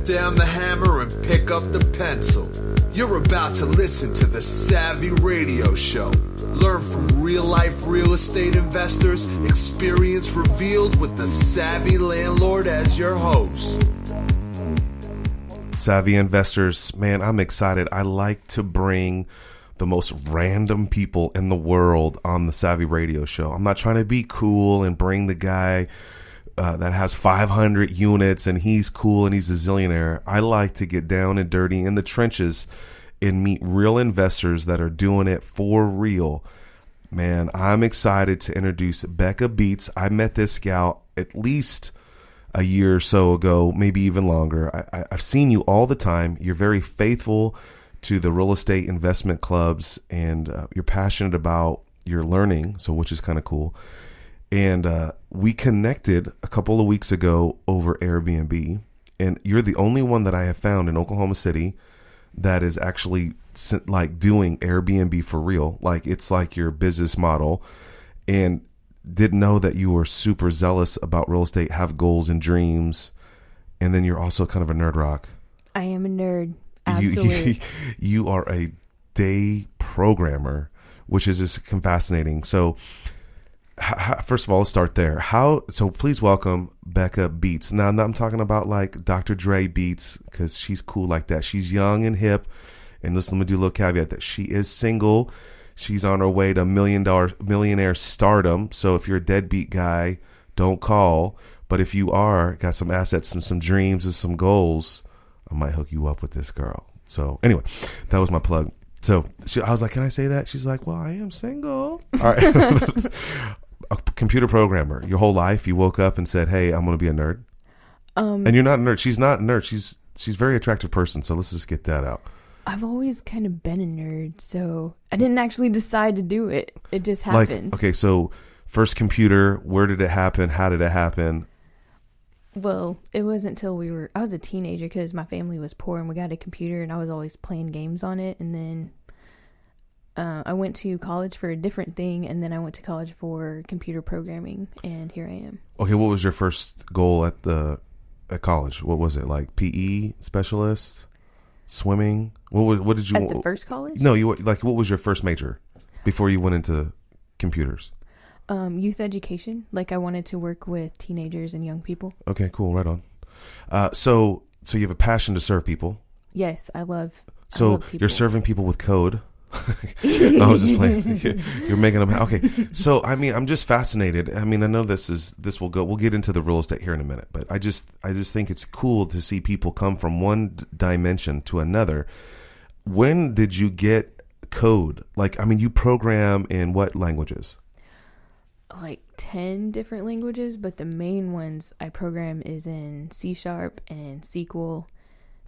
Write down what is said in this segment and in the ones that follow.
down the hammer and pick up the pencil. You're about to listen to the Savvy Radio Show. Learn from real-life real estate investors, experience revealed with the Savvy Landlord as your host. Savvy investors, man, I'm excited. I like to bring the most random people in the world on the Savvy Radio Show. I'm not trying to be cool and bring the guy that has 500 units and he's cool and he's a zillionaire. I like to get down and dirty in the trenches and meet real investors that are doing it for real. Man, I'm excited to introduce Bekah Beets. I met this gal at least a year or so ago, maybe even longer. I've seen you all the time. You're very faithful to the real estate investment clubs, and you're passionate about your learning, so which is kind of cool. And we connected a couple of weeks ago over Airbnb, and you're the only one that I have found in Oklahoma City that is actually like doing Airbnb for real. Like it's like your business model, and didn't know that you were super zealous about real estate, have goals and dreams, and then you're also kind of a nerd rock. I am a nerd. Absolutely. You are a day programmer, which is just fascinating. So first of all, let's start there. So please welcome Bekah Beets. Now, I'm talking about like Dr. Dre Beats, because she's cool like that. She's young and hip. And listen, let me do a little caveat that she is single. She's on her way to millionaire stardom. So if you're a deadbeat guy, don't call. But if you are, got some assets and some dreams and some goals, I might hook you up with this girl. So anyway, that was my plug. So I was like, can I say that? She's like, well, I am single. All right. A computer programmer. Your whole life, you woke up and said, hey, I'm going to be a nerd. And you're not a nerd. She's not a nerd. She's a very attractive person. So let's just get that out. I've always kind of been a nerd. So I didn't actually decide to do it. It just happened. Okay. So first computer, where did it happen? How did it happen? Well, it wasn't until I was a teenager because my family was poor and we got a computer and I was always playing games on it. And then I went to college for a different thing, and then I went to college for computer programming, and here I am. Okay, what was your first goal at college? What was it, like PE specialist, swimming? What did you at the first college? No, what was your first major before you went into computers? Youth education. Like I wanted to work with teenagers and young people. Okay, cool, right on. So you have a passion to serve people. Yes, I love. So you're serving people with code. I was just playing. You're making them okay. So I mean, I'm just fascinated. I mean, I know we'll get into the real estate here in a minute, but I just think it's cool to see people come from one dimension to another. When did you get code? Like, I mean, you program in what languages? Like 10 different languages, but the main ones I program is in C# and SQL.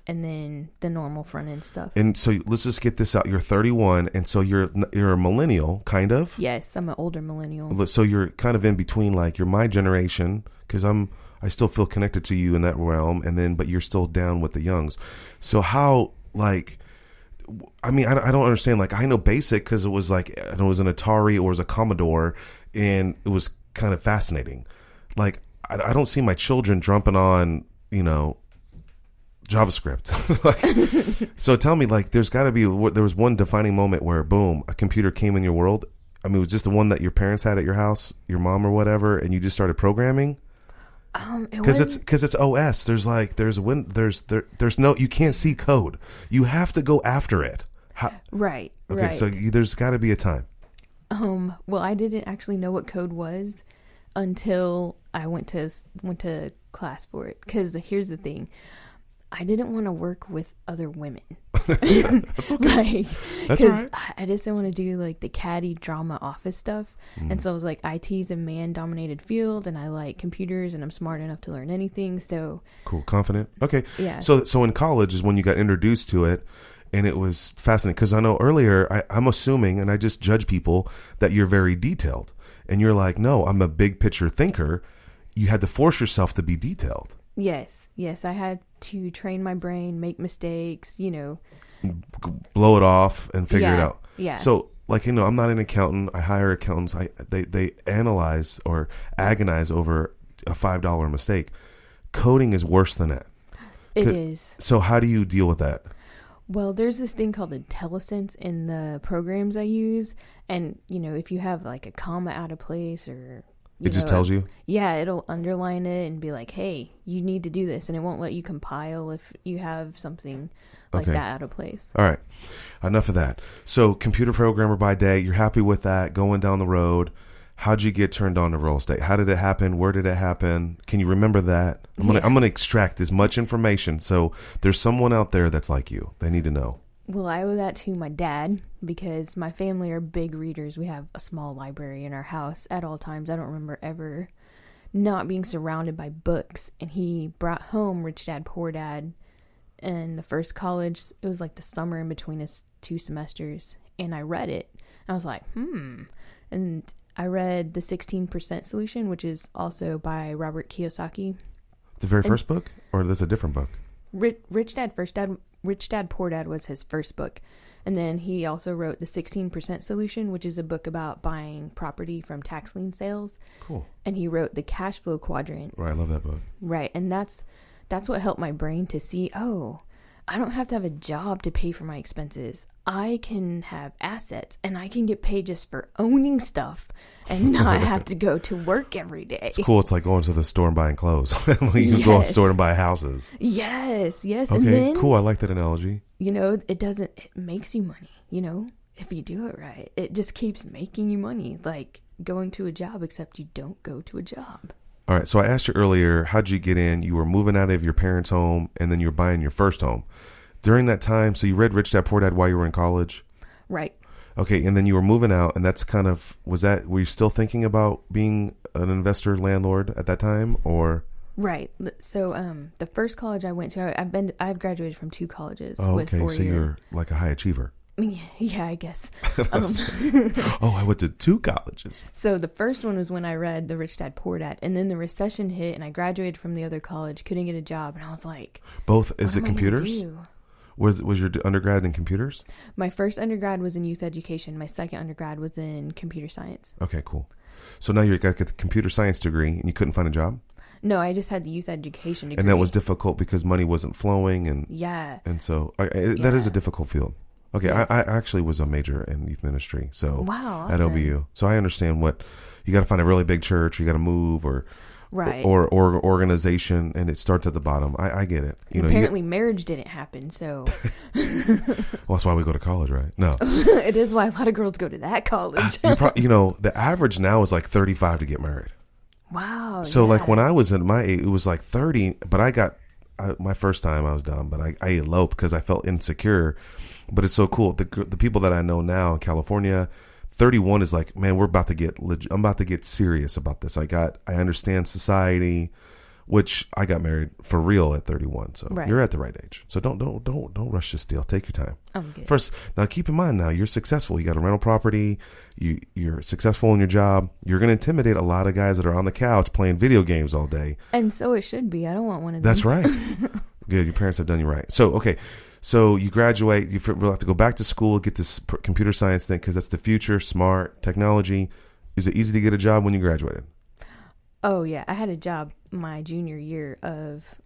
And then the normal front end stuff. And so let's just get this out. You're 31, and so you're a millennial, kind of. Yes, I'm an older millennial. So you're kind of in between, like you're my generation, because I still feel connected to you in that realm, but you're still down with the youngs. So how, like, I mean, I don't understand. Like, I know BASIC because it was like it was an Atari or it was a Commodore, and it was kind of fascinating. Like, I don't see my children jumping on, JavaScript. So tell me, like, there was one defining moment where, boom, a computer came in your world. I mean, it was just the one that your parents had at your house, your mom or whatever, and you just started programming. Because it's OS. There's no, you can't see code. You have to go after it. Right. Okay. Right. So there's got to be a time. Well, I didn't actually know what code was until I went to class for it. Because here's the thing. I didn't want to work with other women. That's okay. That's all right. I just didn't want to do like the catty drama office stuff. And so I was like, IT's a man-dominated field, and I like computers, and I'm smart enough to learn anything. So cool, confident. Okay. Yeah. So in college is when you got introduced to it, and it was fascinating because I know earlier I'm assuming, and I just judge people, that you're very detailed, and you're like, no, I'm a big picture thinker. You had to force yourself to be detailed. Yes, I had to train my brain, make mistakes, blow it off and figure it out. Yeah. So, like, I'm not an accountant. I hire accountants. They analyze or agonize over a $5 mistake. Coding is worse than that. It is. So how do you deal with that? Well, there's this thing called IntelliSense in the programs I use. And, if you have like a comma out of place or... It just tells you? Yeah, it'll underline it and be like, hey, you need to do this. And it won't let you compile if you have something like that out of place. All right. Enough of that. So computer programmer by day, you're happy with that, going down the road. How'd you get turned on to real estate? How did it happen? Where did it happen? Can you remember that? I'm gonna extract as much information. So there's someone out there that's like you. They need to know. Well, I owe that to my dad because my family are big readers. We have a small library in our house at all times. I don't remember ever not being surrounded by books. And he brought home Rich Dad, Poor Dad in the first college. It was like the summer in between his 2 semesters. And I read it. I was like, And I read The 16% Solution, which is also by Robert Kiyosaki. The very first book? Or that's a different book? Rich Dad, Poor Dad was his first book. And then he also wrote The 16% Solution, which is a book about buying property from tax lien sales. Cool. And he wrote The Cash Flow Quadrant. Right, I love that book. Right, and that's what helped my brain to see, I don't have to have a job to pay for my expenses. I can have assets, and I can get paid just for owning stuff and not have to go to work every day. It's cool. It's like going to the store and buying clothes. You can go to the store and buy houses. Yes. Okay, And then, cool. I like that analogy. it makes you money, if you do it right. It just keeps making you money, like going to a job, except you don't go to a job. All right, so I asked you earlier, how'd you get in? You were moving out of your parents' home, and then you were buying your first home. During that time, so you read Rich Dad, Poor Dad while you were in college? Right. Okay, and then you were moving out, and that's kind of, were you still thinking about being an investor landlord at that time, or? Right. So the first college I went to, I've graduated from 2 colleges. Oh, with okay, 4 so year. you're like a high achiever. Yeah, I guess. I went to 2 colleges. So the first one was when I read The Rich Dad, Poor Dad, and then the recession hit, and I graduated from the other college, couldn't get a job, and I was like, both, is what it am I gonna computers? do? Was your undergrad in computers? My first undergrad was in youth education. My second undergrad was in computer science. Okay, cool. So now you got the computer science degree, and you couldn't find a job? No, I just had the youth education degree. And that was difficult because money wasn't flowing, and and so that is a difficult field. Okay, yes. I actually was a major in youth ministry, so wow, at awesome. OBU. So I understand what you got to find a really big church, you got to move, or organization, and it starts at the bottom. I get it. Apparently, marriage didn't happen, so well, that's why we go to college, right? No, it is why a lot of girls go to that college. The average now is like 35 to get married. Wow. So like when I was in my age, it was like 30, but my first time I was dumb, but I eloped because I felt insecure. But it's so cool. The people that I know now in California, 31 is like, man, I'm about to get serious about this. I understand society, which I got married for real at 31. So You're at the right age. So don't rush this deal. Take your time. I'm good. First, now keep in mind, now you're successful. You got a rental property. You're successful in your job. You're going to intimidate a lot of guys that are on the couch playing video games all day. And so it should be. I don't want one of them. That's right. Good. Your parents have done you right. So, okay. So you graduate, you will have to go back to school, get this computer science thing, because that's the future, smart, technology. Is it easy to get a job when you graduated? Oh, yeah. I had a job my junior year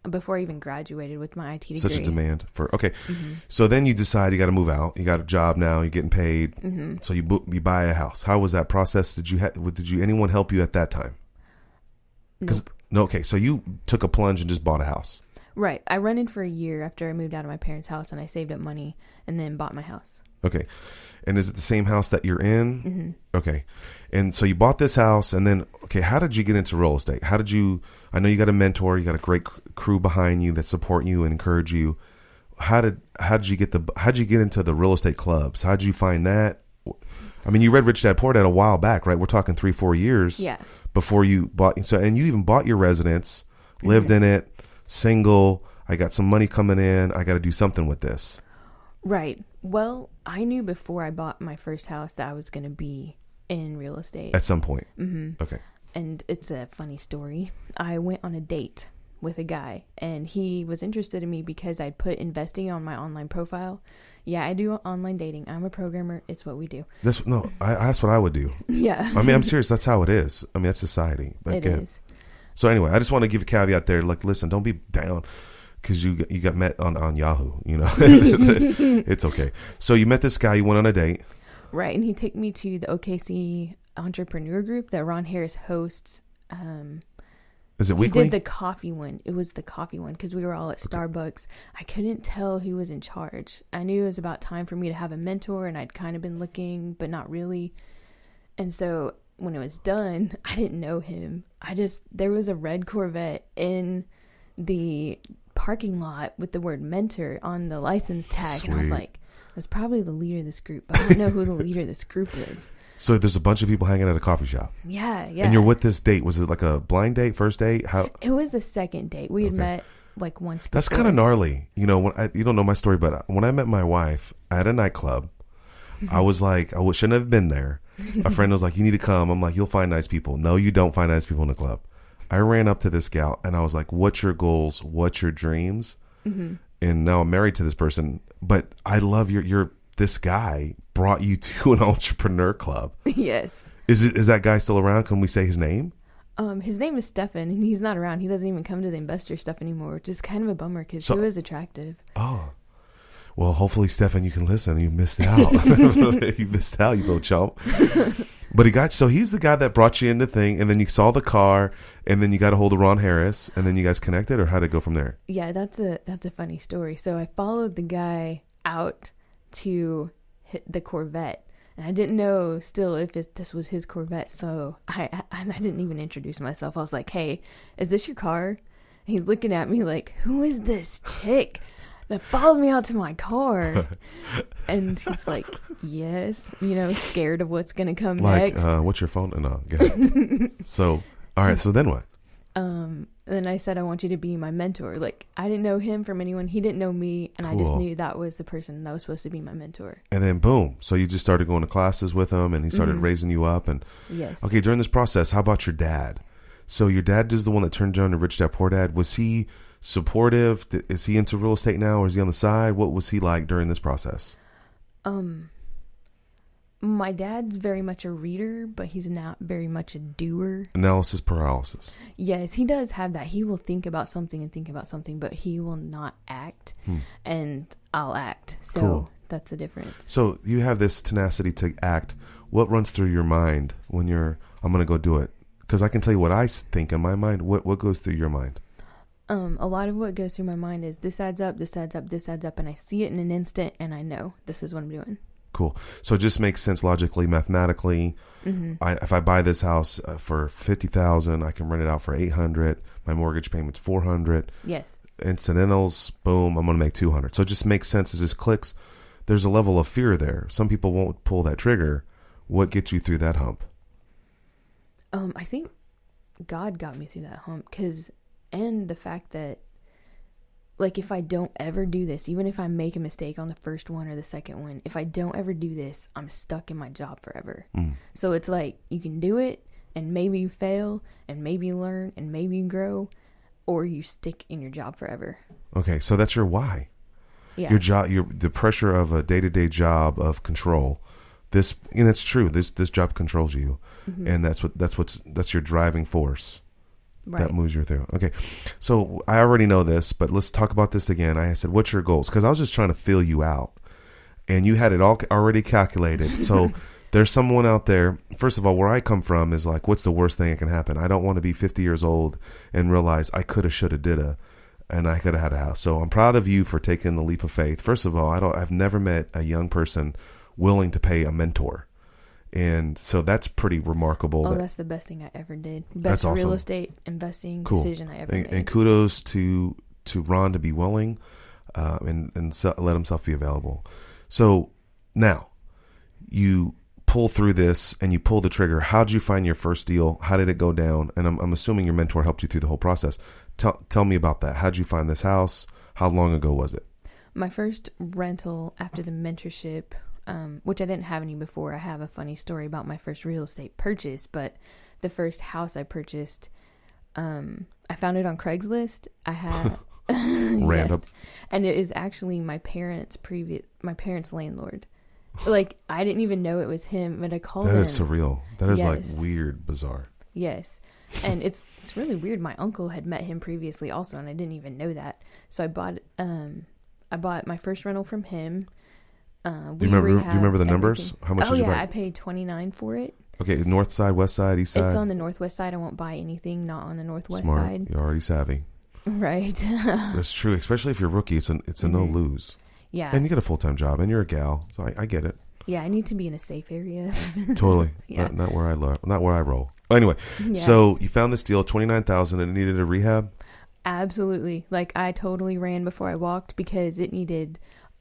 before I even graduated with my IT degree. Such a demand for, okay. Mm-hmm. So then you decide you got to move out. You got a job now, you're getting paid. Mm-hmm. So you buy a house. How was that process? Did anyone help you at that time? Nope. No, okay. So you took a plunge and just bought a house. Right. I rented for a year after I moved out of my parents' house, and I saved up money and then bought my house. Okay. And is it the same house that you're in? Mm-hmm. Okay. And so you bought this house, and then, okay, how did you get into real estate? I know you got a mentor, you got a great crew behind you that support you and encourage you. How did you get into the real estate clubs? How did you find that? I mean, you read Rich Dad, Poor Dad a while back, right? We're talking 3-4 years before you bought. So, and you even bought your residence, lived in it, single. I got some money coming in. I got to do something with this. Right. Well, I knew before I bought my first house that I was going to be in real estate. At some point. Mm-hmm. Okay. And it's a funny story. I went on a date with a guy, and he was interested in me because I'd put investing on my online profile. Yeah, I do online dating. I'm a programmer. It's what we do. That's what I would do. Yeah. I mean, I'm serious. That's how it is. I mean, that's society. It is. So anyway, I just want to give a caveat there. Like, listen, don't be down. because you got met on Yahoo, you know. It's okay. So you met this guy, you went on a date. Right, and he took me to the OKC entrepreneur group that Ron Harris hosts. Is it weekly? He did the coffee one. It was the coffee one because we were all at Starbucks. I couldn't tell who was in charge. I knew it was about time for me to have a mentor, and I'd kind of been looking, but not really. And so when it was done, I didn't know him. There was a red Corvette in the parking lot with the word mentor on the license tag. Sweet. And I was like, that's probably the leader of this group, but I don't know who the leader of this group is. So there's a bunch of people hanging at a coffee shop. Yeah. And you're with this date. Was it like a blind date, first date? How? It was the second date. We had met like once before. That's kind of gnarly. You know, you don't know my story, but when I met my wife at a nightclub, I was like, shouldn't have been there. A friend was like, you need to come. I'm like, you'll find nice people. No, you don't find nice people in the club. I ran up to this gal and I was like, what's your goals? What's your dreams? Mm-hmm. And now I'm married to this person, but I love this guy brought you to an entrepreneur club. Yes. Is that guy still around? Can we say his name? His name is Stefan, and he's not around. He doesn't even come to the investor stuff anymore, which is kind of a bummer because he was attractive. Oh. Well, hopefully, Stefan, you can listen. You missed out. You missed out, you little chump. But he's the guy that brought you in the thing, and then you saw the car, and then you got a hold of Ron Harris, and then you guys connected, or how'd it go from there? Yeah, that's a funny story. So I followed the guy out to hit the Corvette, and I didn't know still if this was his Corvette, so I didn't even introduce myself. I was like, hey, is this your car? And he's looking at me like, who is this chick that followed me out to my car? And he's like, yes, scared of what's gonna come next. What's your phone? No, get out. So, all right, so then what? And then I said, I want you to be my mentor. Like, I didn't know him from anyone. He didn't know me. And cool. I just knew that was the person that was supposed to be my mentor. And then boom. So you just started going to classes with him and he started raising you up. And yes. Okay, during this process, how about your dad? So your dad is the one that turned you on to Rich Dad Poor Dad. Was he supportive? Is he into real estate now, or is he on the side? What was he like during this process? My dad's very much a reader, but he's not very much a doer. Analysis paralysis. Yes, he does have that. He will think about something, but he will not act. And I'll act. So cool. That's the difference. So you have this tenacity to act. What runs through your mind when I'm going to go do it? Because I can tell you what I think in my mind. What goes through your mind? A lot of what goes through my mind is this adds up, this adds up, this adds up, and I see it in an instant, and I know this is what I'm doing. Cool. So it just makes sense logically, mathematically. If I buy this house for $50,000, I can rent it out for $800. My mortgage payment's $400. Yes. Incidentals, boom, I'm going to make $200. So it just makes sense. It just clicks. There's a level of fear there. Some people won't pull that trigger. What gets you through that hump? I think God got me through that hump and the fact that, like, if I don't ever do this, even if I make a mistake on the first one or the second one, if I don't ever do this, I'm stuck in my job forever. So it's like, you can do it, and maybe you fail, and maybe you learn, and maybe you grow, or you stick in your job forever. Okay, so that's your why. Yeah. Your job, the pressure of a day-to-day job of control. And it's true. This job controls you, and that's your driving force. Right. That moves you through. Okay. So I already know this, but let's talk about this again. I said, what's your goals? Because I was just trying to feel you out. And you had it all already calculated. So there's someone out there. First of all, where I come from is like, what's the worst thing that can happen? I don't want to be 50 years old and realize I coulda, shoulda, didda, and I could have had a house. So I'm proud of you for taking the leap of faith. First of all, I've never met a young person willing to pay a mentor. And so that's pretty remarkable. That's the best thing I ever did. Best real estate investing decision I ever made. And kudos to Ron to be willing and let himself be available. So now you pull through this and you pull the trigger. How'd you find your first deal? How did it go down? And I'm assuming your mentor helped you through the whole process. Tell me about that. How'd you find this house? How long ago was it? My first rental after the mentorship, which I didn't have any before. I have a funny story about my first real estate purchase, but the first house I purchased, I found it on Craigslist. I had random, yes, and it is actually my parents' landlord. Like, I didn't even know it was him, but I called him. That is surreal. That is like weird, bizarre. Yes. And it's really weird. My uncle had met him previously also, and I didn't even know that. So I bought my first rental from him. Do you remember the numbers? Everything. How much did you buy? I paid $29 for it. Okay, north side, west side, east side? It's on the northwest side. I won't buy anything not on the northwest Smart. side. You're already savvy. Right. That's true, especially if you're a rookie. It's a no lose. Yeah. And you get a full-time job, and you're a gal, so I get it. Yeah, I need to be in a safe area. Totally. Yeah. Not where I roll. Anyway, so you found this deal, $29,000, and it needed a rehab? Absolutely. Like, I totally ran before I walked because it needed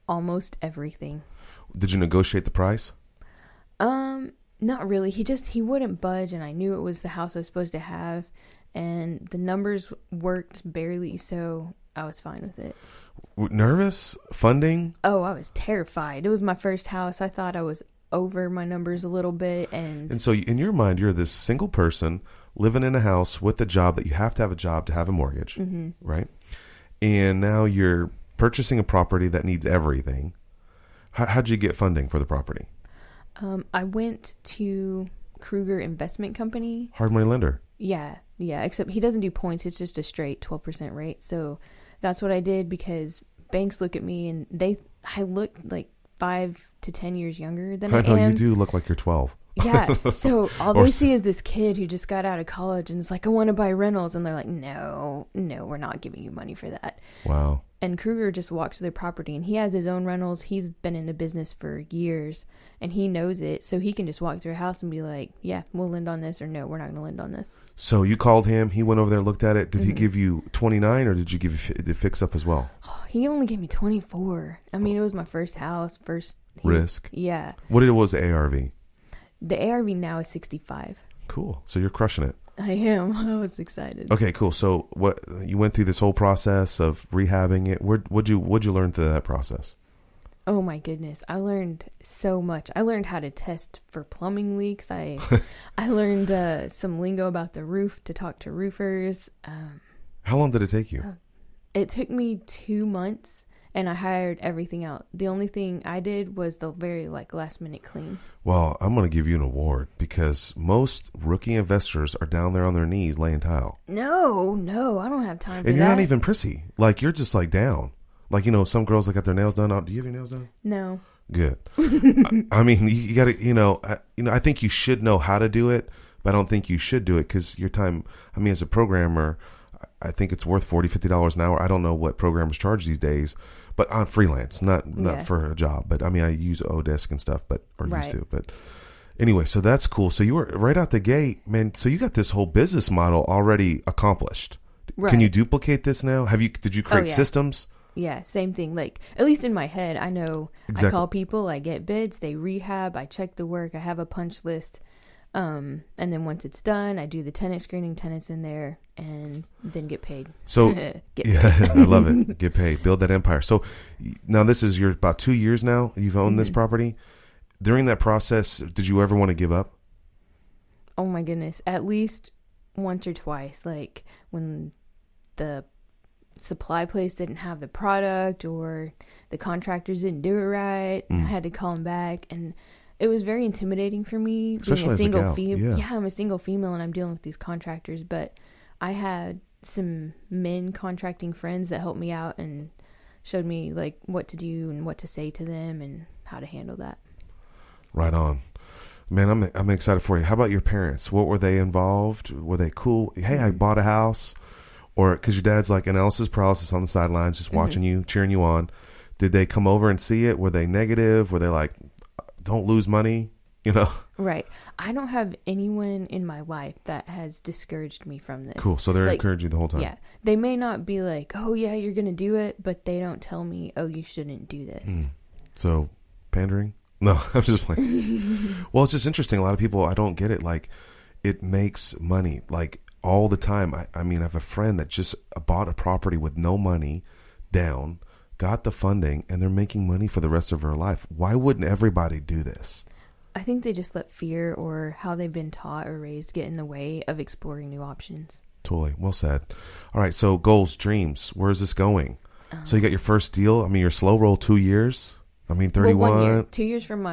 almost everything. Did you negotiate the price? Not really. He wouldn't budge, and I knew it was the house I was supposed to have, and the numbers worked barely, so I was fine with it. Nervous? Funding? Oh, I was terrified. It was my first house. I thought I was over my numbers a little bit, and so in your mind, you're this single person living in a house with a job that you have to have a job to have a mortgage, right? And now you're purchasing a property that needs everything. How'd you get funding for the property? I went to Kruger Investment Company. Hard money lender. Yeah, except he doesn't do points. It's just a straight 12% rate. So that's what I did because banks look at me and I look like 5 to 10 years younger than I am. I know, you do look like you're 12. Yeah, so all they see is this kid who just got out of college and is like, I want to buy rentals. And they're like, no, we're not giving you money for that. Wow. And Kruger just walks their property, and he has his own rentals. He's been in the business for years, and he knows it. So he can just walk through a house and be like, yeah, we'll lend on this, or no, we're not going to lend on this. So you called him. He went over there, looked at it. Did he give you 29, or did you give you the fix up as well? Oh, he only gave me 24. I mean, it was my first house, risk. Yeah. What was the ARV? The ARV now is 65. Cool. So you're crushing it. I am. I was excited. Okay, cool. So what you went through this whole process of rehabbing it. What'd you learn through that process? Oh my goodness, I learned so much. I learned how to test for plumbing leaks. I learned some lingo about the roof to talk to roofers. How long did it take you? It took me 2 months, and I hired everything out. The only thing I did was the very last minute clean. Well, I'm going to give you an award because most rookie investors are down there on their knees laying tile. No, I don't have time for that. And you're not even prissy. Like, you're just down. Like, some girls that got their nails done. Do you have your nails done? No. Good. I mean, you got to, I think you should know how to do it, but I don't think you should do it because your time, as a programmer, I think it's worth $40, $50 an hour. I don't know what programmers charge these days, but on freelance, not for a job. But I use Odesk and stuff, used to. But anyway, so that's cool. So you were right out the gate, man. So you got this whole business model already accomplished. Right. Can you duplicate this now? Did you create systems? Yeah, same thing. Like, at least in my head, I know exactly. I call people, I get bids, they rehab, I check the work, I have a punch list. And then once it's done, I do the tenant screening, tenants in there, and then get paid. So, I love it. Get paid. Build that empire. So now this is about 2 years now you've owned this property. During that process, did you ever want to give up? Oh my goodness. At least once or twice. Like when the supply place didn't have the product or the contractors didn't do it right. I had to call them back, and it was very intimidating for me. Especially being a single female. Yeah, I'm a single female and I'm dealing with these contractors, but I had some men contracting friends that helped me out and showed me what to do and what to say to them and how to handle that. Right on. Man, I'm excited for you. How about your parents? What were they involved? Were they cool? Hey, I bought a house. Or because your dad's like analysis paralysis on the sidelines, just watching you, cheering you on. Did they come over and see it? Were they negative? Were they like, don't lose money? Right. I don't have anyone in my life that has discouraged me from this. Cool. So they're encouraging you the whole time. Yeah. They may not be like, oh yeah, you're going to do it, but they don't tell me, oh, you shouldn't do this. So pandering? No, I'm just playing. Well, it's just interesting. A lot of people, I don't get it. Like, it makes money all the time. I have a friend that just bought a property with no money down, got the funding, and they're making money for the rest of her life. Why wouldn't everybody do this? I think they just let fear or how they've been taught or raised get in the way of exploring new options. Totally. Well said. All right. So goals, dreams. Where is this going? So you got your first deal. Your slow roll 2 years. 31. Well, 1 year. 2 years from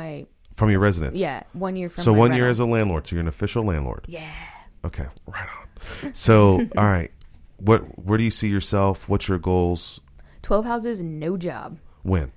your residence. Yeah. 1 year from so my 1 rental. year as a landlord. So you're an official landlord. Yeah. Okay. Right on. So, all right. Where do you see yourself? What's your goals? 12 houses, no job. When?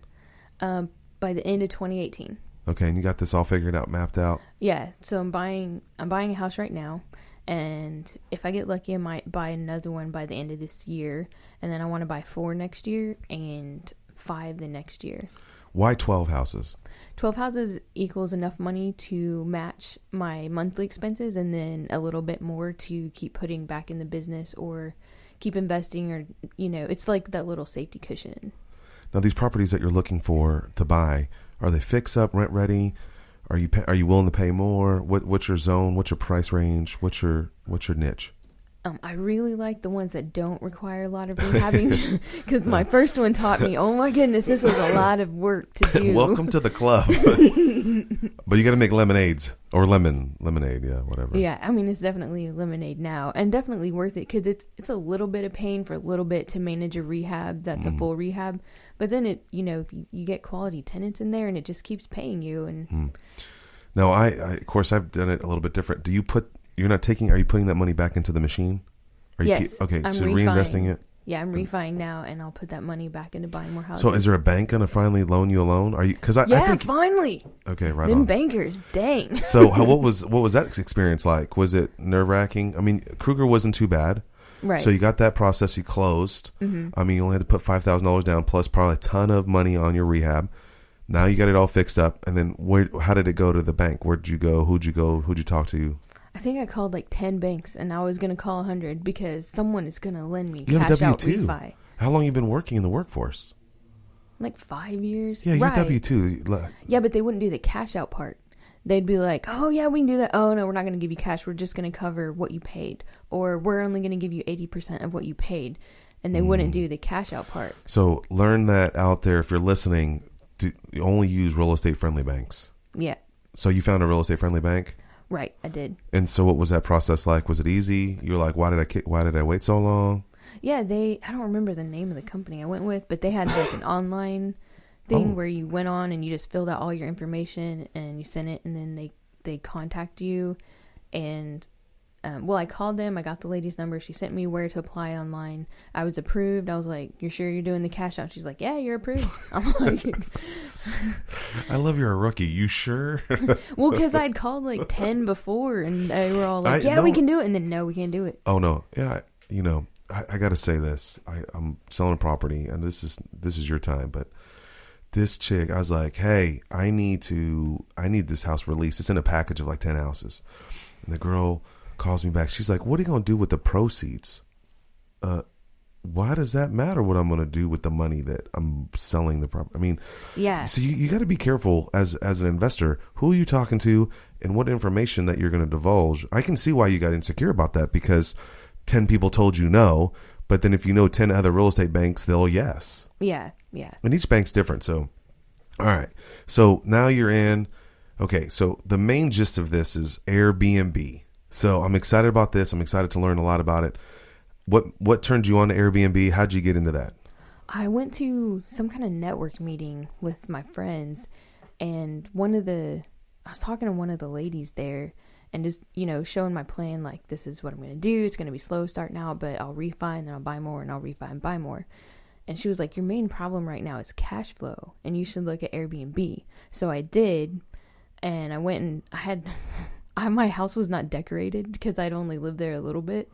By the end of 2018. Okay, and you got this all figured out, mapped out? Yeah, so I'm buying a house right now, and if I get lucky, I might buy another one by the end of this year, and then I want to buy 4 next year and 5 the next year. Why 12 houses? 12 houses equals enough money to match my monthly expenses, and then a little bit more to keep putting back in the business or keep investing, or, it's like that little safety cushion. Now, these properties that you're looking for to buy, are they fix up, rent ready? Are you willing to pay more? What's your zone? What's your price range? What's your niche? I really like the ones that don't require a lot of rehabbing, because my first one taught me, oh my goodness, this is a lot of work to do. Welcome to the club. But you got to make lemonades or lemonade, yeah, whatever. Yeah, I mean, it's definitely lemonade now, and definitely worth it, because it's a little bit of pain for a little bit to manage a rehab that's a full rehab, but then if you get quality tenants in there, and it just keeps paying you. And Now, I of course I've done it a little bit different. Are you putting that money back into the machine? Yes. Okay, I'm so reinvesting it? Yeah, I'm refining now, and I'll put that money back into buying more houses. So is there a bank going to finally loan you a loan? I think, finally. Okay, right Them on. bankers, dang. So what was that experience like? Was it nerve-wracking? I mean, Kruger wasn't too bad. Right. So you got that process, you closed. Mm-hmm. I mean, you only had to put $5,000 down plus probably a ton of money on your rehab. Now you got it all fixed up. And then how did it go to the bank? Where'd you go? Who'd you talk to? I think I called like 10 banks, and I was going to call 100 because someone is going to lend me you cash have out W-2. refi. How long you been working in the workforce? Like 5 years. Yeah, you're right. W-2. Yeah, but they wouldn't do the cash out part. They'd be like, oh, yeah, we can do that. Oh, no, we're not going to give you cash. We're just going to cover what you paid. Or we're only going to give you 80% of what you paid. And they wouldn't do the cash out part. So learn that out there. If you're listening, you only use real estate friendly banks. Yeah. So you found a real estate friendly bank? Right, I did. And so what was that process like? Was it easy? You're like, why did I wait so long? Yeah, I don't remember the name of the company I went with, but they had like an online thing where you went on and you just filled out all your information and you sent it, and then they contact you. And I called them. I got the lady's number. She sent me where to apply online. I was approved. I was like, you're sure you're doing the cash out? She's like, yeah, you're approved. I'm like, I love you're a rookie. You sure? well, because I'd called like 10 before, and they were all like, we can do it. And then, no, we can't do it. Oh, no. Yeah, I got to say this. I'm selling a property, and this is your time, but this chick, I was like, hey, I need this house released. It's in a package of like 10 houses. And the girl calls me back. She's like, what are you going to do with the proceeds? Why does that matter what I'm going to do with the money that I'm selling the property? I mean, yeah. So you got to be careful as an investor, who are you talking to and what information that you're going to divulge. I can see why you got insecure about that, because 10 people told you no, but then if you know 10 other real estate banks, they'll yes. Yeah, yeah. And each bank's different. So, all right. So now you're in. Okay, so the main gist of this is Airbnb. So I'm excited about this. I'm excited to learn a lot about it. What turned you on to Airbnb? How'd you get into that? I went to some kind of network meeting with my friends, and I was talking to one of the ladies there, and just, showing my plan, like, this is what I'm going to do. It's going to be slow starting out, but I'll refi and then I'll buy more, and I'll refi and buy more. And she was like, your main problem right now is cash flow, and you should look at Airbnb. So I did, and I went and my house was not decorated because I'd only lived there a little bit.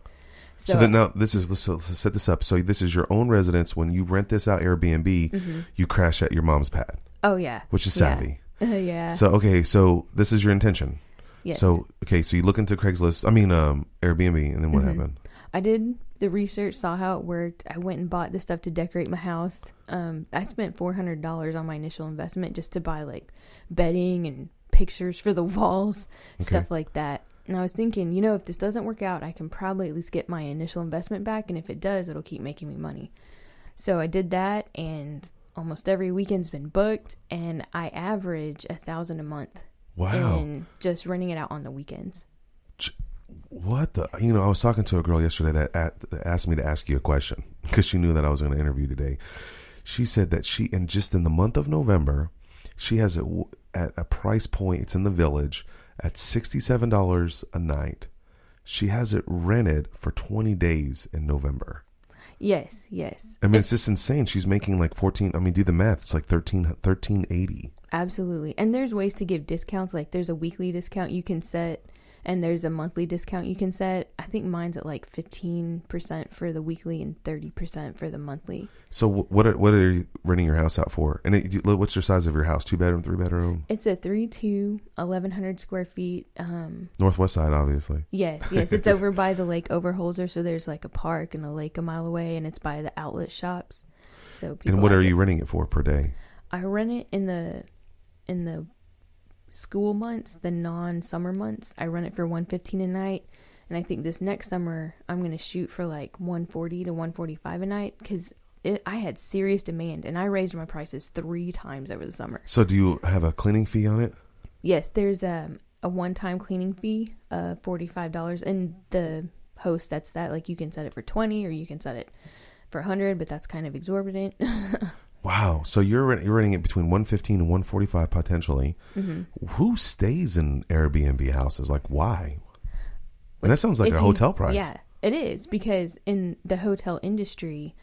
So then now let's set this up. So this is your own residence. When you rent this out Airbnb, you crash at your mom's pad. Oh yeah. Which is savvy. Yeah. So, okay. So this is your intention. Yes. So, okay. So you look into Airbnb, and then what happened? I did the research, saw how it worked. I went and bought the stuff to decorate my house. I spent $400 on my initial investment just to buy like bedding and pictures for the walls, stuff like that. And I was thinking, if this doesn't work out, I can probably at least get my initial investment back. And if it does, it'll keep making me money. So I did that, and almost every weekend's been booked, and I average $1,000 a month. Wow. And just renting it out on the weekends. What the? I was talking to a girl yesterday that asked me to ask you a question because she knew that I was going to interview today. She said that just in the month of November, she has at a price point, it's in the Village, at $67 a night. she has it rented for 20 days in November. Yes. I mean, it's just insane. She's making like 14. I mean, do the math. It's like 1380. Absolutely. And there's ways to give discounts. Like there's a weekly discount you can set and there's a monthly discount you can set. I think mine's at like 15% for the weekly and 30% for the monthly. So what are you renting your house out for? And what's your size of your house? 2-bedroom, 3-bedroom? It's a 3-2, 1,100 square feet. Northwest side, obviously. Yes. It's over by the lake Overholser. So there's like a park and a lake a mile away, and it's by the outlet shops. So people. And what are you renting it for per day? I rent it in the school months, the non-summer months. I run it for $115 a night, and I think this next summer I'm going to shoot for like $140 to $145 a night because I had serious demand, and I raised my prices 3 times over the summer. So do you have a cleaning fee on it? Yes, there's a one-time cleaning fee of $45, and the host sets that. Like you can set it for $20 or you can set it for $100, but that's kind of exorbitant. Wow. So you're renting it between $115 and $145 potentially. Mm-hmm. Who stays in Airbnb houses? Like, why? And that sounds like a hotel price. Yeah, it is, because in the hotel industry,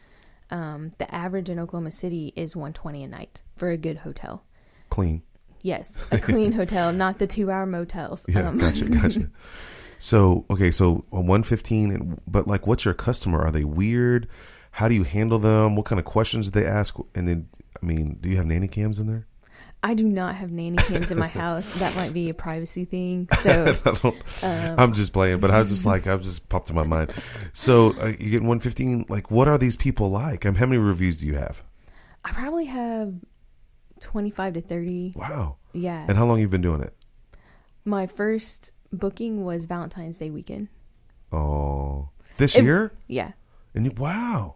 the average in Oklahoma City is $120 a night for a good hotel. Clean. Yes, a clean hotel, not the 2-hour motels. Yeah, gotcha. So, okay, so $115, but like, what's your customer? Are they weird? How do you handle them? What kind of questions do they ask? And then, I mean, do you have nanny cams in there? I do not have nanny cams in my house. That might be a privacy thing. So I'm just playing, but I was just popped in my mind. So you get 115. Like, what are these people like? How many reviews do you have? I probably have 25 to 30. Wow. Yeah. And how long you been doing it? My first booking was Valentine's Day weekend. Oh, this year? Yeah. And wow.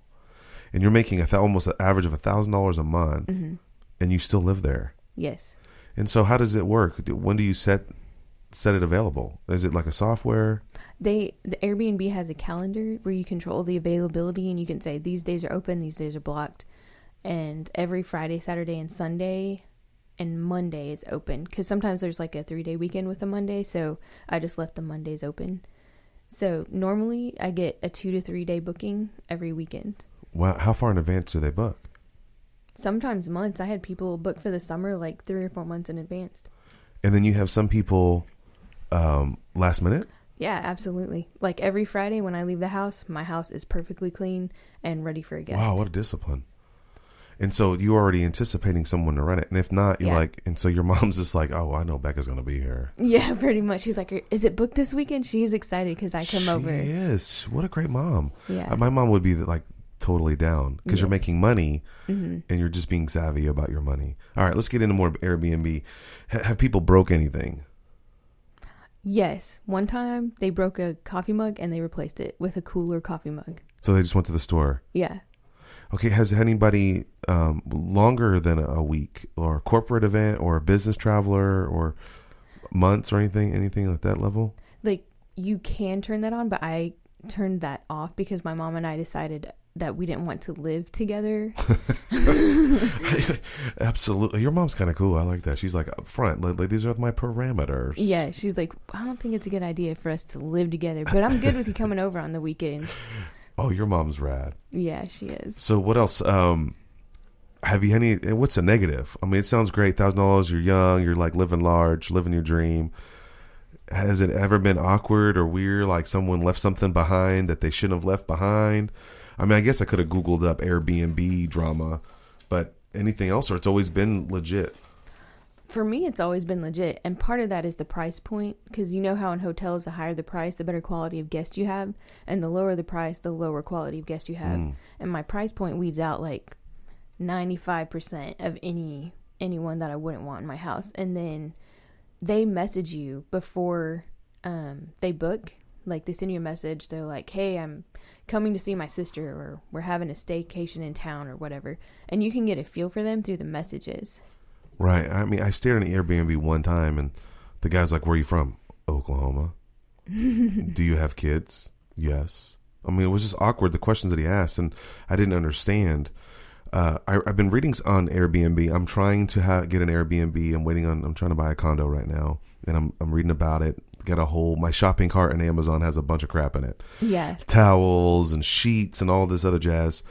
And you're making almost an average of $1,000 a month, mm-hmm. and you still live there. Yes. And so, how does it work? When do you set it available? Is it like a software? The Airbnb has a calendar where you control the availability, and you can say these days are open, these days are blocked, and every Friday, Saturday, and Sunday, and Monday is open because sometimes there's like a 3-day weekend with a Monday, so I just left the Mondays open. So normally I get a 2 to 3 day booking every weekend. Wow. How far in advance do they book? Sometimes months. I had people book for the summer like 3 or 4 months in advance. And then you have some people last minute? Yeah, absolutely. Like every Friday when I leave the house, my house is perfectly clean and ready for a guest. Wow, what a discipline. And so you're already anticipating someone to rent it. And if not, you're like, and so your mom's just like, oh, I know Becca's going to be here. Yeah, pretty much. She's like, is it booked this weekend? She's excited because I come over. Yes. What a great mom. Yeah. My mom would be like totally down because you're making money, mm-hmm. and you're just being savvy about your money. All right, let's get into more Airbnb. Have people broke anything? Yes. One time they broke a coffee mug and they replaced it with a cooler coffee mug. So they just went to the store? Yeah. Okay, has anybody longer than a week, or a corporate event, or a business traveler, or months, or anything at that level? Like, you can turn that on, but I turned that off because my mom and I decided that we didn't want to live together. Absolutely. Your mom's kind of cool. I like that. She's like up front. Like, these are my parameters. Yeah, she's like, I don't think it's a good idea for us to live together, but I'm good with you coming over on the weekends. Oh, your mom's rad. Yeah, she is. So what else? Have you what's a negative? I mean, it sounds great. $1,000, you're young, you're like living large, living your dream. Has it ever been awkward or weird? Like someone left something behind that they shouldn't have left behind? I mean, I guess I could have Googled up Airbnb drama, but anything else, or it's always been legit? For me, it's always been legit. And part of that is the price point. Because you know how in hotels, the higher the price, the better quality of guest you have. And the lower the price, the lower quality of guest you have. And my price point weeds out like 95% of anyone that I wouldn't want in my house. And then they message you before they book. Like they send you a message. They're like, hey, I'm coming to see my sister, or we're having a staycation in town, or whatever. And you can get a feel for them through the messages. Right. I mean, I stayed in an Airbnb one time, and the guy's like, where are you from? Oklahoma. Do you have kids? Yes. I mean, it was just awkward, the questions that he asked, and I didn't understand. I've been reading on Airbnb. I'm trying to get an Airbnb. I'm trying to buy a condo right now, and I'm reading about it. My shopping cart in Amazon has a bunch of crap in it. Yeah. Towels and sheets and all this other jazz.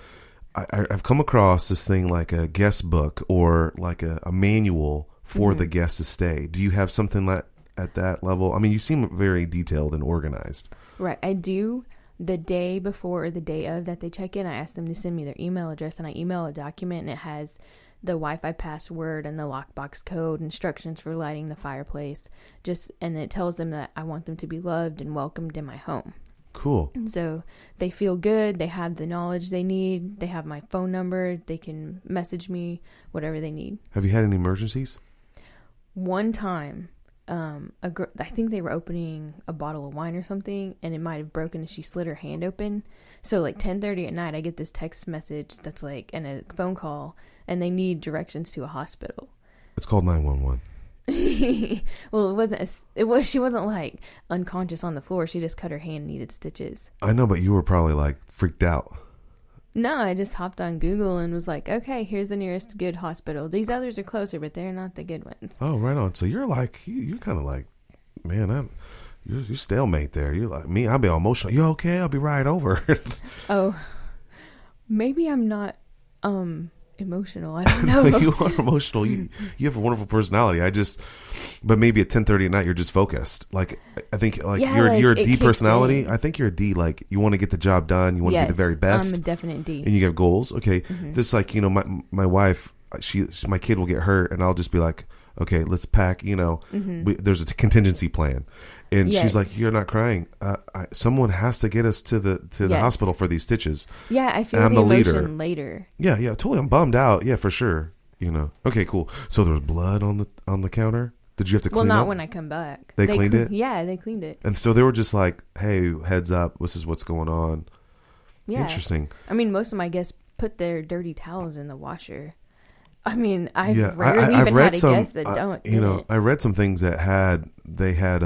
I've come across this thing like a guest book or like a manual for the guest to stay. Do you have something at that level? I mean, you seem very detailed and organized. Right. I do. The day before or the day of that they check in, I ask them to send me their email address, and I email a document, and it has the Wi-Fi password and the lockbox code, instructions for lighting the fireplace, and it tells them that I want them to be loved and welcomed in my home. Cool. And so they feel good. They have the knowledge they need. They have my phone number. They can message me, whatever they need. Have you had any emergencies? One time, I think they were opening a bottle of wine or something, and it might have broken, and she slid her hand open. So like 10:30 at night, I get this text message that's like, and a phone call, and they need directions to a hospital. It's called 911. Well, she wasn't like unconscious on the floor. She just cut her hand and needed stitches. I know, but you were probably like freaked out. No, I just hopped on Google and was like, okay, here's the nearest good hospital. These others are closer, but they're not the good ones. Oh, right on. So you're like, you're kind of like, man, you're stalemate there. You're like me. I'll be all emotional. You okay? I'll be right over. Oh, maybe I'm not emotional. I don't know. You are emotional. You have a wonderful personality. But maybe at 10:30 at night you're just focused. Like I think like you're a D personality. I think you're a D. Like you want to get the job done. You want to be the very best. I'm a definite D. And you have goals. Okay, this like my wife. My kid will get hurt, and I'll just be like, okay, let's pack. There's a contingency plan, and she's like, you're not crying. Someone has to get us to the hospital for these stitches. Yeah, I feel the emotion later. Yeah, totally. I'm bummed out. Yeah, for sure. Okay, cool. So there was blood on the counter. Did you have to clean it? Well, not when I come back. They cleaned it? Yeah, they cleaned it. And so they were just like, hey, heads up, this is what's going on. Yeah. Interesting. I mean, most of my guests put their dirty towels in the washer. I mean, I've rarely even had a guest that don't. I read some things that they had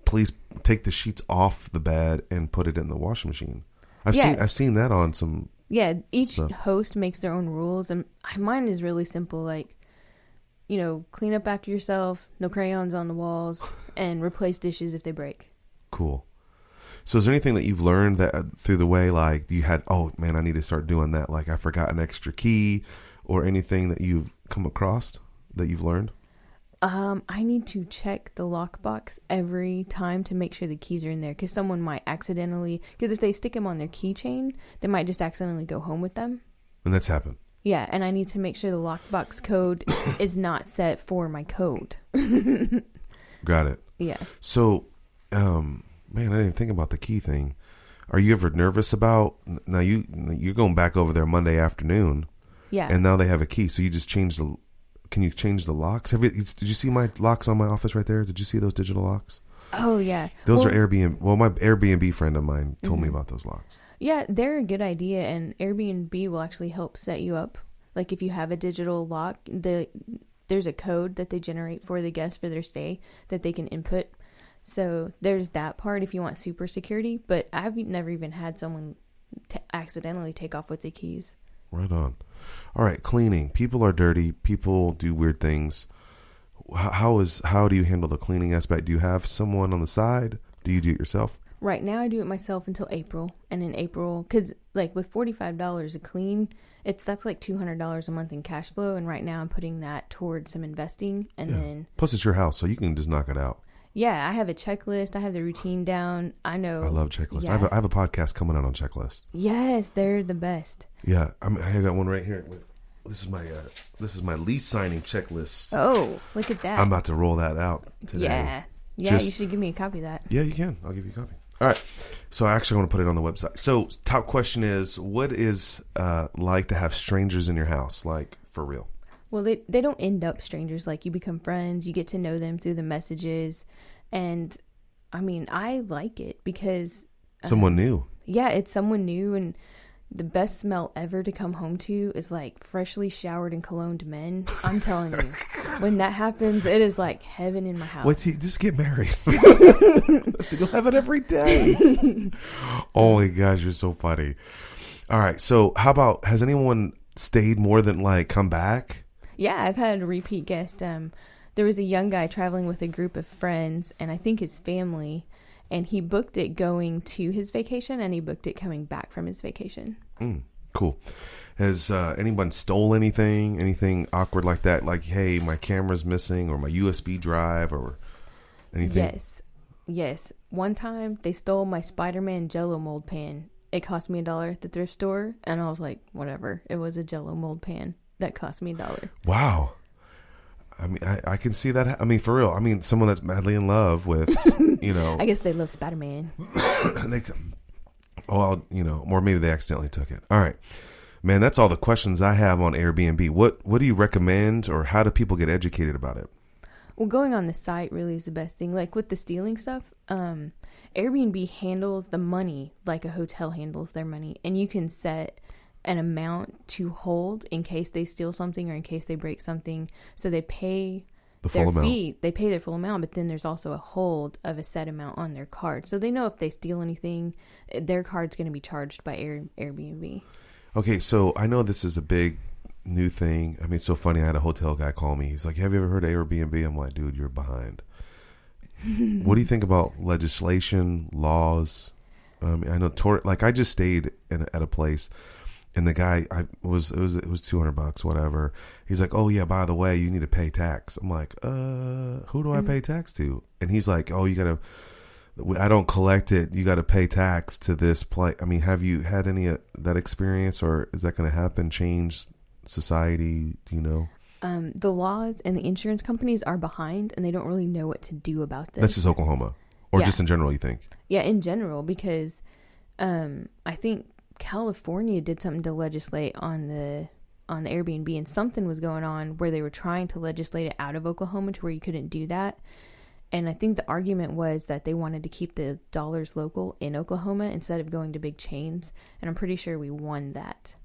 please take the sheets off the bed and put it in the washing machine. I've seen that on some. Yeah, each stuff. host makes their own rules, and mine is really simple. Like, clean up after yourself, no crayons on the walls, and replace dishes if they break. Cool. So is there anything that you've learned that through the way, like you had, oh man, I need to start doing that. Like I forgot an extra key or anything that you've come across that you've learned? I need to check the lockbox every time to make sure the keys are in there, because someone might accidentally, because if they stick them on their keychain, they might just accidentally go home with them. And that's happened. Yeah, and I need to make sure the lockbox code is not set for my code. Got it. Yeah. So, man, I didn't think about the key thing. Are you ever nervous about, now you're going back over there Monday afternoon. Yeah. And now they have a key, so you just can you change the locks? Did you see my locks on my office right there? Did you see those digital locks? Oh, yeah. Those are Airbnb. Well, my Airbnb friend of mine told me about those locks. Yeah, they're a good idea, and Airbnb will actually help set you up. Like if you have a digital lock, there's a code that they generate for the guests for their stay that they can input. So there's that part if you want super security, but I've never even had someone accidentally take off with the keys. Right on. All right, cleaning. People are dirty. People do weird things. How do you handle the cleaning aspect? Do you have someone on the side? Do you do it yourself? Right now I do it myself until April. And in April, because like with $45 a clean, that's like $200 a month in cash flow. And right now I'm putting that towards some investing. And then plus it's your house, so you can just knock it out. Yeah, I have a checklist. I have the routine down. I know. I love checklists. Yeah. I have a podcast coming out on checklists. Yes, they're the best. Yeah, I got one right here. This is my lease signing checklist. Oh, look at that! I'm about to roll that out today. Yeah. You should give me a copy of that. Yeah, you can. I'll give you a copy. All right. So I actually want to put it on the website. So top question is, what is like to have strangers in your house? Like for real? Well, they don't end up strangers. Like you become friends. You get to know them through the messages. And I mean, I like it because someone new. Yeah, it's someone new. And the best smell ever to come home to is like freshly showered and cologned men. I'm telling you, when that happens, it is like heaven in my house. Wait, just get married. You'll have it every day. Oh my gosh, you're so funny. All right. So how about, has anyone stayed more than like come back? Yeah, I've had a repeat guest. There was a young guy traveling with a group of friends, and I think his family, and he booked it going to his vacation, and he booked it coming back from his vacation. Cool. Has anyone stole anything awkward like that? Like, hey, my camera's missing, or my USB drive, or anything? Yes. One time they stole my Spider-Man Jell-O mold pan. It cost me $1 at the thrift store, and I was like, whatever. It was a Jell-O mold pan that cost me $1. Wow. I mean, I can see that. I mean, for real. I mean, someone that's madly in love with, I guess they love Spider-Man. or maybe they accidentally took it. All right. Man, that's all the questions I have on Airbnb. What do you recommend, or how do people get educated about it? Well, going on the site really is the best thing. Like with the stealing stuff, Airbnb handles the money like a hotel handles their money. And you can set an amount to hold in case they steal something or in case they break something. So they pay their fee. They pay their full amount, but then there's also a hold of a set amount on their card. So they know if they steal anything, their card's going to be charged by Airbnb. Okay, so I know this is a big new thing. I mean, it's so funny. I had a hotel guy call me. He's like, have you ever heard of Airbnb? I'm like, dude, you're behind. What do you think about legislation, laws? I know, I just stayed at a place, and the guy, it was $200, whatever. He's like, oh yeah, by the way, you need to pay tax. I'm like, who do I pay tax to? And he's like, oh, I don't collect it. You got to pay tax to this place. I mean, have you had any of that experience, or is that going to happen? Change society? Do you know? The laws and the insurance companies are behind, and they don't really know what to do about this. That's just Oklahoma, or just in general, you think? Yeah, in general, because I think California did something to legislate on the Airbnb, and something was going on where they were trying to legislate it out of Oklahoma to where you couldn't do that. And I think the argument was that they wanted to keep the dollars local in Oklahoma instead of going to big chains. And I'm pretty sure we won that.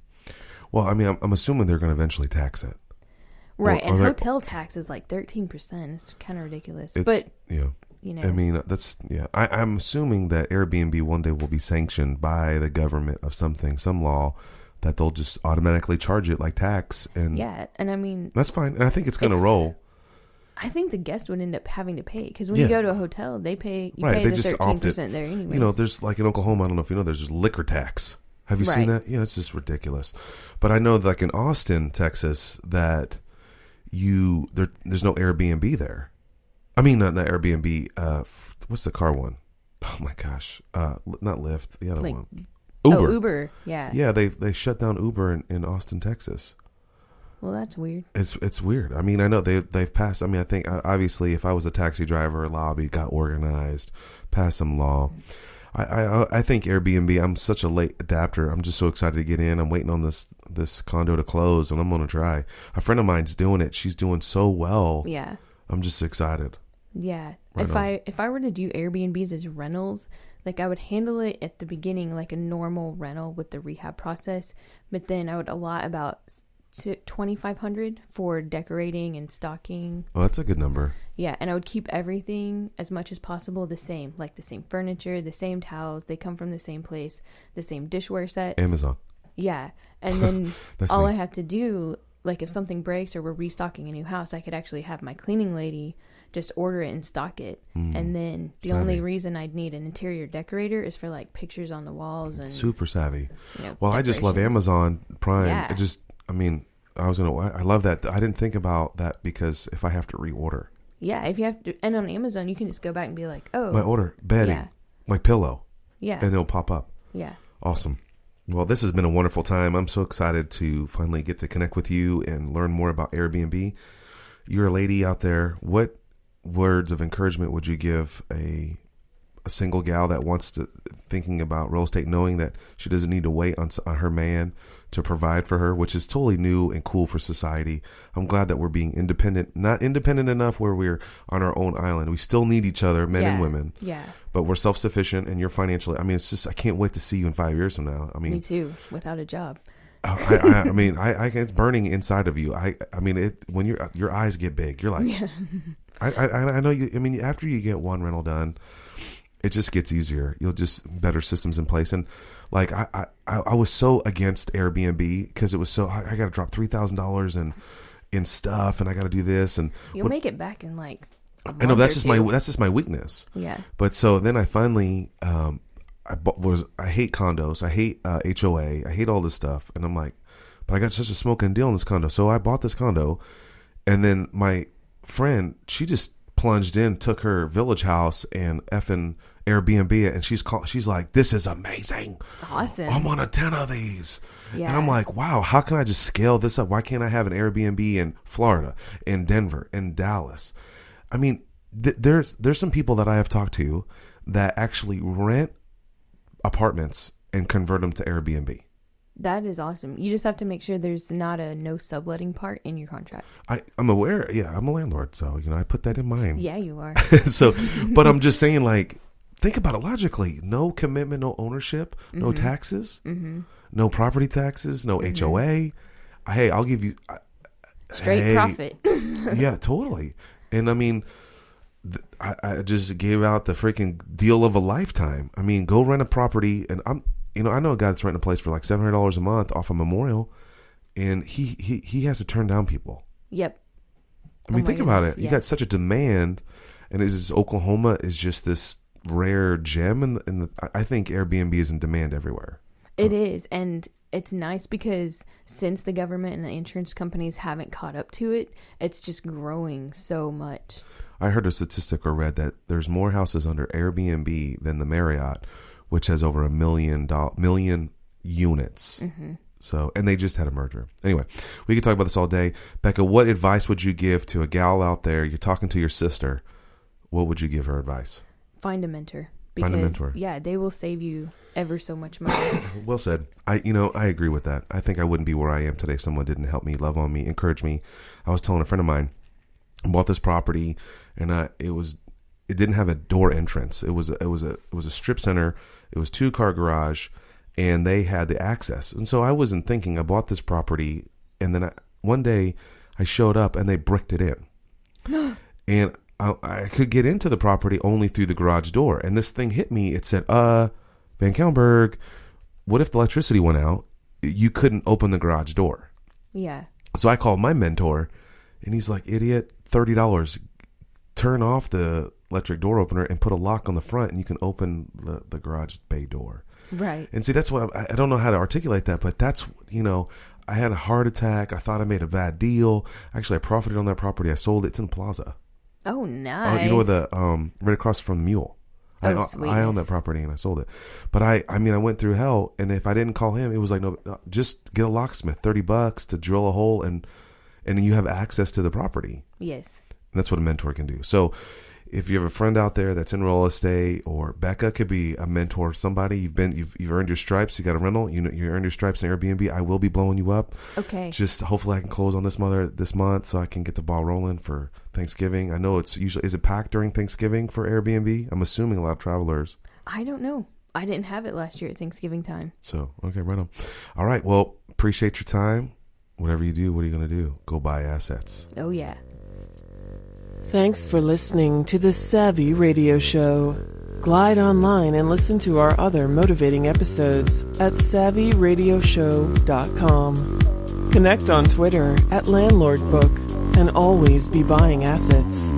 Well, I mean, I'm assuming they're going to eventually tax it. Right. And hotel tax is like 13%. It's kind of ridiculous. But, I mean, I'm assuming that Airbnb one day will be sanctioned by the government of some law that they'll just automatically charge it like tax. And I mean, that's fine. And I think it's going to roll. I think the guest would end up having to pay, because when you go to a hotel, they pay. You pay they the just 13% there anyways. There's like in Oklahoma, I don't know if you know, there's just liquor tax. Have you seen that? Yeah, it's just ridiculous. But I know, like in Austin, Texas, that there's no Airbnb there. I mean, not Airbnb. What's the car one? Oh my gosh, not Lyft. The other one, Uber. Oh, Uber. Yeah. Yeah, they shut down Uber in Austin, Texas. Well, that's weird. It's weird. I mean, I know they've passed. I mean, I think obviously if I was a taxi driver, a lobby got organized, passed some law. I think Airbnb. I'm such a late adapter. I'm just so excited to get in. I'm waiting on this condo to close, and I'm gonna try. A friend of mine's doing it. She's doing so well. Yeah. I'm just excited. Yeah. If I were to do Airbnbs as rentals, like I would handle it at the beginning like a normal rental with the rehab process, but then I would allot about $2,500 for decorating and stocking. Oh, that's a good number. Yeah, and I would keep everything as much as possible the same, like the same furniture, the same towels. They come from the same place, the same dishware set. Amazon. Yeah, and then all I have to do, like if something breaks or we're restocking a new house, I could actually have my cleaning lady just order it and stock it. And then the only reason I'd need an interior decorator is for like pictures on the walls and super savvy. Well, I just love Amazon Prime. Yeah. I love that. I didn't think about that because if I have to reorder. Yeah, if you have to, and on Amazon you can just go back and be like, oh, my order, bedding, my pillow. Yeah. And it'll pop up. Yeah. Awesome. Well, this has been a wonderful time. I'm so excited to finally get to connect with you and learn more about Airbnb. You're a lady out there. What words of encouragement would you give a single gal that wants to thinking about real estate, knowing that she doesn't need to wait on her man to provide for her, which is totally new and cool for society. I'm glad that we're being independent, not independent enough where we're on our own island. We still need each other, men and women. Yeah. But we're self-sufficient, and you're financially. I mean, it's just I can't wait to see you in 5 years from now. I mean, me too. Without a job. I mean, it's burning inside of you. I mean, when your eyes get big, you're like, I know you. I mean, after you get one rental done, it just gets easier. You'll just better systems in place. And like I was so against Airbnb because it was so I got to drop $3,000 in stuff, and I got to do this, and you'll make it back in like a month I know that's or just my weakness. Yeah. But so then I finally I hate condos, I hate HOA, I hate all this stuff, and I'm like, but I got such a smoking deal in this condo, so I bought this condo, and then my friend, she just plunged in, took her village house and effing Airbnb it, and she's like, this is amazing. Awesome. I'm on a 10 of these. Yeah. And I'm like, wow, how can I just scale this up? Why can't I have an Airbnb in Florida, in Denver, in Dallas? I mean, there's some people that I have talked to that actually rent apartments and convert them to Airbnb. That is awesome. You just have to make sure there's not a no subletting part in your contract. I'm aware. Yeah, I'm a landlord, so I put that in mind. Yeah, you are. So, but I'm just saying, like, think about it logically. No commitment, no ownership, no taxes, no property taxes, no HOA. Hey, I'll give you straight profit. Yeah, totally. And I mean, I just gave out the freaking deal of a lifetime. I mean, go rent a property, and I know a guy that's renting a place for like $700 a month off a Memorial, and he has to turn down people. Yep. I mean, think about it. Yeah. You got such a demand, and Oklahoma is just this rare gem, and I think Airbnb is in demand everywhere. It is, and it's nice because since the government and the insurance companies haven't caught up to it, it's just growing so much. I heard a statistic or read that there's more houses under Airbnb than the Marriott, which has over 1 million units. Mm-hmm. So, and they just had a merger. Anyway, we could talk about this all day. Bekah, what advice would you give to a gal out there? You're talking to your sister. What would you give her advice? Find a mentor. Find a mentor. Yeah, they will save you ever so much money. Well said. I agree with that. I think I wouldn't be where I am today if someone didn't help me, love on me, encourage me. I was telling a friend of mine, I bought this property, and it didn't have a door entrance. It was a strip center. It was 2-car garage, and they had the access. And so I wasn't thinking. I bought this property, and then one day I showed up, and they bricked it in, and I could get into the property only through the garage door. And this thing hit me. It said, Van Kellenberg, what if the electricity went out? You couldn't open the garage door. Yeah. So I called my mentor, and he's like, idiot, $30. Turn off the electric door opener and put a lock on the front, and you can open the garage bay door. Right. And see, that's what I don't know how to articulate that, but that's, I had a heart attack. I thought I made a bad deal. Actually, I profited on that property. I sold it. It's in Plaza. Oh, nice. You know where the right across from the Mule. I own that property, and I sold it. But I went through hell, and if I didn't call him, it was like, no, just get a locksmith, $30 to drill a hole, and you have access to the property. Yes. And that's what a mentor can do. So if you have a friend out there that's in real estate, or Bekah could be a mentor, somebody you've earned your stripes, you got a rental, you earned your stripes in Airbnb, I will be blowing you up. Okay. Just hopefully I can close on this month so I can get the ball rolling for Thanksgiving. I know it's usually, is it packed during Thanksgiving for Airbnb? I'm assuming a lot of travelers. I don't know. I didn't have it last year at Thanksgiving time. So, okay, right on. All right. Well, appreciate your time. Whatever you do, what are you going to do? Go buy assets. Oh, yeah. Thanks for listening to the Savvy Radio Show. Glide online and listen to our other motivating episodes at savvyradioshow.com. Connect on Twitter at LandlordBook and always be buying assets.